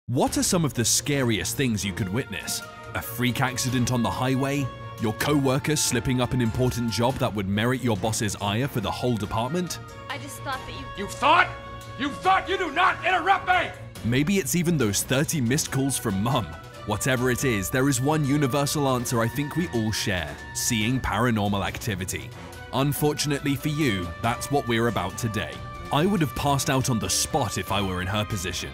What are some of the scariest things you could witness? A freak accident on the highway? Your co-worker slipping up an important job that would merit your boss's ire for the whole department? I just thought that you— You thought? You thought? You do not interrupt me! Maybe it's even those 30 missed calls from mum. Whatever it is, there is one universal answer I think we all share: seeing paranormal activity. Unfortunately for you, that's what we're about today. I would have passed out on the spot if I were in her position.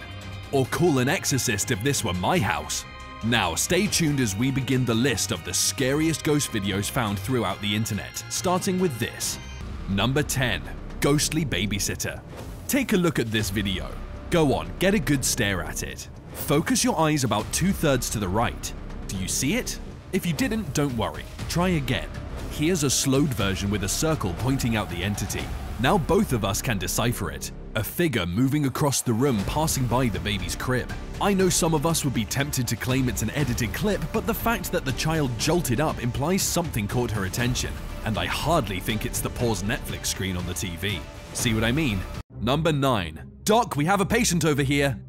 Or call an exorcist if this were my house. Now, stay tuned as we begin the list of the scariest ghost videos found throughout the internet, starting with this. Number 10. Ghostly Babysitter. Take a look at this video. Go on, get a good stare at it. Focus your eyes about 2/3 to the right. Do you see it? If you didn't, don't worry. Try again. Here's a slowed version with a circle pointing out the entity. Now both of us can decipher it. A figure moving across the room passing by the baby's crib. I know some of us would be tempted to claim it's an edited clip, but the fact that the child jolted up implies something caught her attention, and I hardly think it's the paused Netflix screen on the TV. See what I mean? Number 9. Doc, we have a patient over here.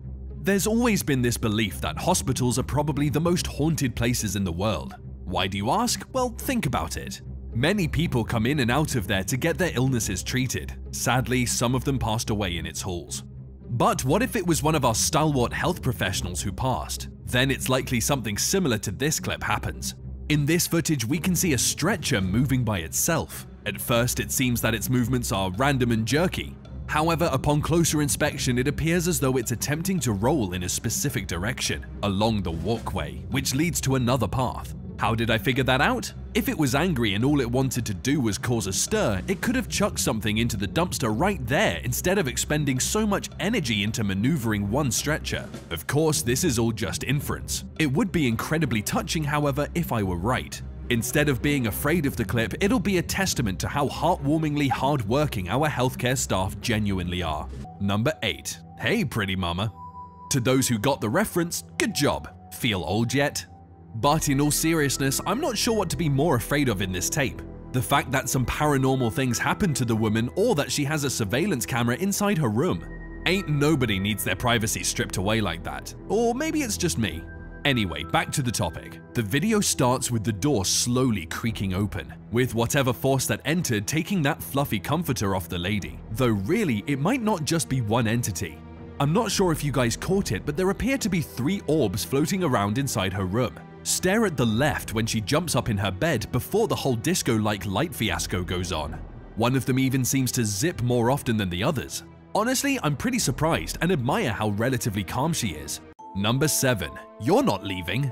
There's always been this belief that hospitals are probably the most haunted places in the world. Why do you ask? Well, think about it. Many people come in and out of there to get their illnesses treated. Sadly, some of them passed away in its halls. But what if it was one of our stalwart health professionals who passed? Then it's likely something similar to this clip happens. In this footage, we can see a stretcher moving by itself. At first, it seems that its movements are random and jerky. However, upon closer inspection, it appears as though it's attempting to roll in a specific direction, along the walkway, which leads to another path. How did I figure that out? If it was angry and all it wanted to do was cause a stir, it could have chucked something into the dumpster right there instead of expending so much energy into maneuvering one stretcher. Of course, this is all just inference. It would be incredibly touching, however, if I were right. Instead of being afraid of the clip, it'll be a testament to how heartwarmingly hardworking our healthcare staff genuinely are. Number 8. Hey, pretty mama. To those who got the reference, good job. Feel old yet? But in all seriousness, I'm not sure what to be more afraid of in this tape. The fact that some paranormal things happened to the woman, or that she has a surveillance camera inside her room. Ain't nobody needs their privacy stripped away like that. Or maybe it's just me. Anyway, back to the topic. The video starts with the door slowly creaking open, with whatever force that entered taking that fluffy comforter off the lady. Though really, it might not just be one entity. I'm not sure if you guys caught it, but there appear to be 3 orbs floating around inside her room. Stare at the left when she jumps up in her bed before the whole disco-like light fiasco goes on. One of them even seems to zip more often than the others. Honestly, I'm pretty surprised and admire how relatively calm she is. Number 7. You're not leaving.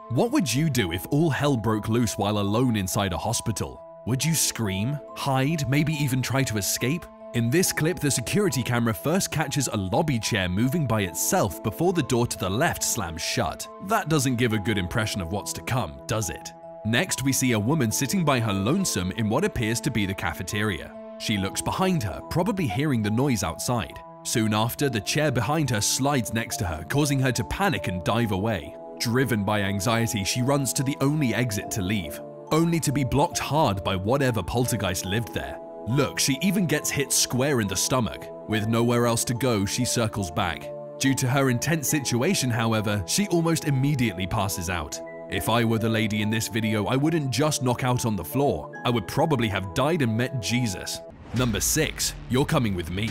What would you do if all hell broke loose while alone inside a hospital? Would you scream, hide, maybe even try to escape? In this clip, the security camera first catches a lobby chair moving by itself before the door to the left slams shut. That doesn't give a good impression of what's to come, does it? Next, we see a woman sitting by her lonesome in what appears to be the cafeteria. She looks behind her, probably hearing the noise outside. Soon after, the chair behind her slides next to her, causing her to panic and dive away. Driven by anxiety, she runs to the only exit to leave, only to be blocked hard by whatever poltergeist lived there. Look, she even gets hit square in the stomach. With nowhere else to go, she circles back. Due to her intense situation, however, she almost immediately passes out. If I were the lady in this video, I wouldn't just knock out on the floor. I would probably have died and met Jesus. Number 6. You're coming with me.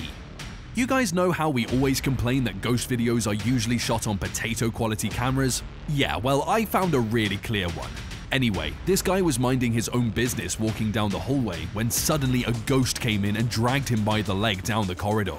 You guys know how we always complain that ghost videos are usually shot on potato quality cameras? Yeah, well, I found a really clear one. Anyway, this guy was minding his own business walking down the hallway when suddenly a ghost came in and dragged him by the leg down the corridor.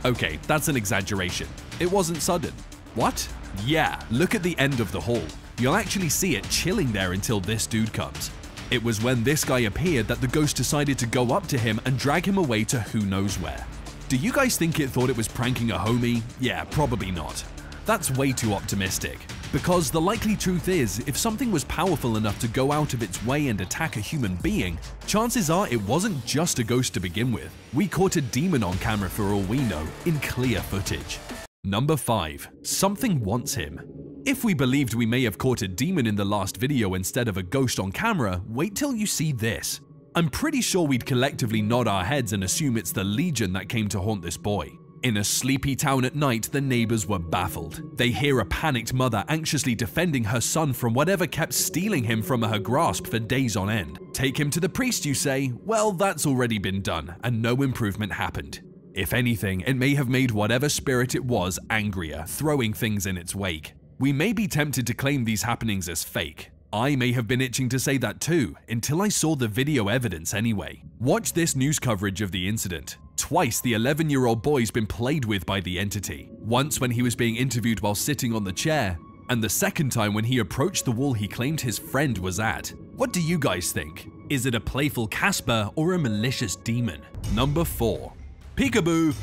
Okay, that's an exaggeration. It wasn't sudden. What? Yeah, look at the end of the hall. You'll actually see it chilling there until this dude comes. It was when this guy appeared that the ghost decided to go up to him and drag him away to who knows where. Do you guys think it thought it was pranking a homie? Yeah, probably not. That's way too optimistic. Because the likely truth is, if something was powerful enough to go out of its way and attack a human being, chances are it wasn't just a ghost to begin with. We caught a demon on camera for all we know, in clear footage. Number 5. Something wants him. If we believed we may have caught a demon in the last video instead of a ghost on camera, wait till you see this. I'm pretty sure we'd collectively nod our heads and assume it's the Legion that came to haunt this boy. In a sleepy town at night, the neighbors were baffled. They hear a panicked mother anxiously defending her son from whatever kept stealing him from her grasp for days on end. Take him to the priest, you say? Well, that's already been done, and no improvement happened. If anything, it may have made whatever spirit it was angrier, throwing things in its wake. We may be tempted to claim these happenings as fake. I may have been itching to say that too, until I saw the video evidence anyway. Watch this news coverage of the incident. Twice the 11-year-old boy's been played with by the entity. Once when he was being interviewed while sitting on the chair, and the second time when he approached the wall he claimed his friend was at. What do you guys think? Is it a playful Casper or a malicious demon? Number 4. PeekABoo.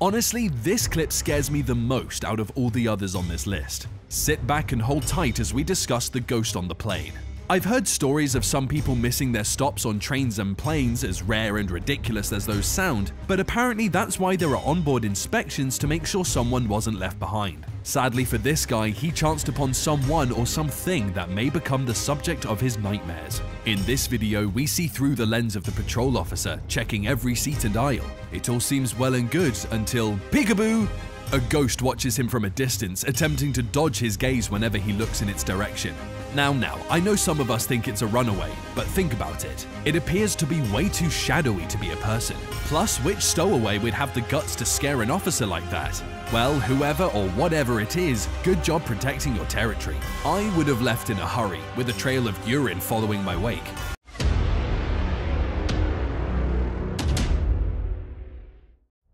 Honestly, this clip scares me the most out of all the others on this list. Sit back and hold tight as we discuss the ghost on the plane. I've heard stories of some people missing their stops on trains and planes, as rare and ridiculous as those sound, but apparently that's why there are onboard inspections to make sure someone wasn't left behind. Sadly for this guy, he chanced upon someone or something that may become the subject of his nightmares. In this video, we see through the lens of the patrol officer, checking every seat and aisle. It all seems well and good until PeekABoo! A ghost watches him from a distance, attempting to dodge his gaze whenever he looks in its direction. Now, I know some of us think it's a runaway, but think about it. It appears to be way too shadowy to be a person. Plus, which stowaway would have the guts to scare an officer like that? Well, whoever or whatever it is, good job protecting your territory. I would have left in a hurry, with a trail of urine following my wake.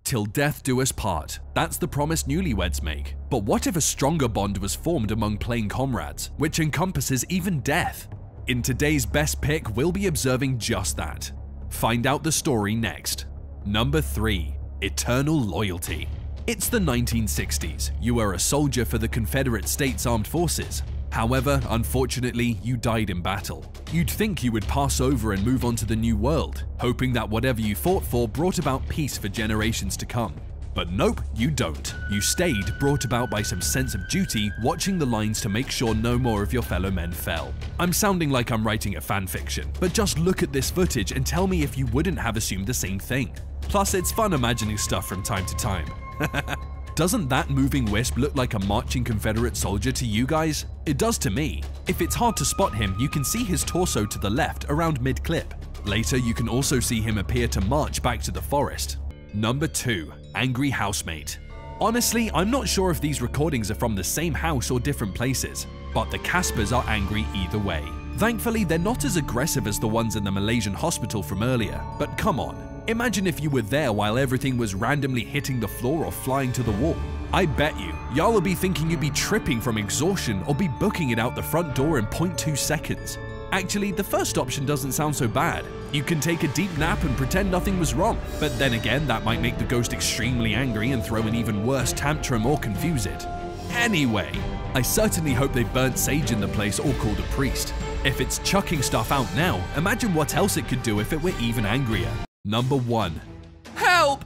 Till death do us part. That's the promise newlyweds make. But what if a stronger bond was formed among plane comrades, which encompasses even death? In today's best pick, we'll be observing just that. Find out the story next. Number 3. Eternal loyalty. It's the 1960s. You were a soldier for the Confederate States Armed Forces. However, unfortunately, you died in battle. You'd think you would pass over and move on to the new world, hoping that whatever you fought for brought about peace for generations to come. But nope, you don't. You stayed, brought about by some sense of duty, watching the lines to make sure no more of your fellow men fell. I'm sounding like I'm writing a fanfiction, but just look at this footage and tell me if you wouldn't have assumed the same thing. Plus, it's fun imagining stuff from time to time. Doesn't that moving wisp look like a marching Confederate soldier to you guys? It does to me. If it's hard to spot him, you can see his torso to the left around mid-clip. Later, you can also see him appear to march back to the forest. Number 2. Angry Housemate. Honestly, I'm not sure if these recordings are from the same house or different places, but the Caspers are angry either way. Thankfully, they're not as aggressive as the ones in the Malaysian hospital from earlier, but come on. Imagine if you were there while everything was randomly hitting the floor or flying to the wall. I bet y'all will be thinking you'd be tripping from exhaustion or be booking it out the front door in 0.2 seconds. Actually, the first option doesn't sound so bad. You can take a deep nap and pretend nothing was wrong. But then again, that might make the ghost extremely angry and throw an even worse tantrum or confuse it. Anyway, I certainly hope they burnt sage in the place or called a priest. If it's chucking stuff out now, imagine what else it could do if it were even angrier. Number 1. Help!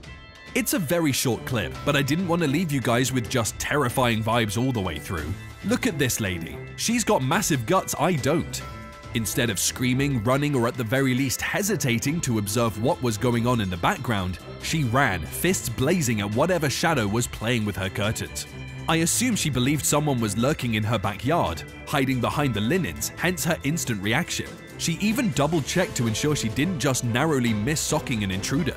It's a very short clip, but I didn't want to leave you guys with just terrifying vibes all the way through. Look at this lady. She's got massive guts I don't. Instead of screaming, running, or at the very least hesitating to observe what was going on in the background, she ran, fists blazing at whatever shadow was playing with her curtains. I assume she believed someone was lurking in her backyard, hiding behind the linens, hence her instant reaction. She even double-checked to ensure she didn't just narrowly miss socking an intruder.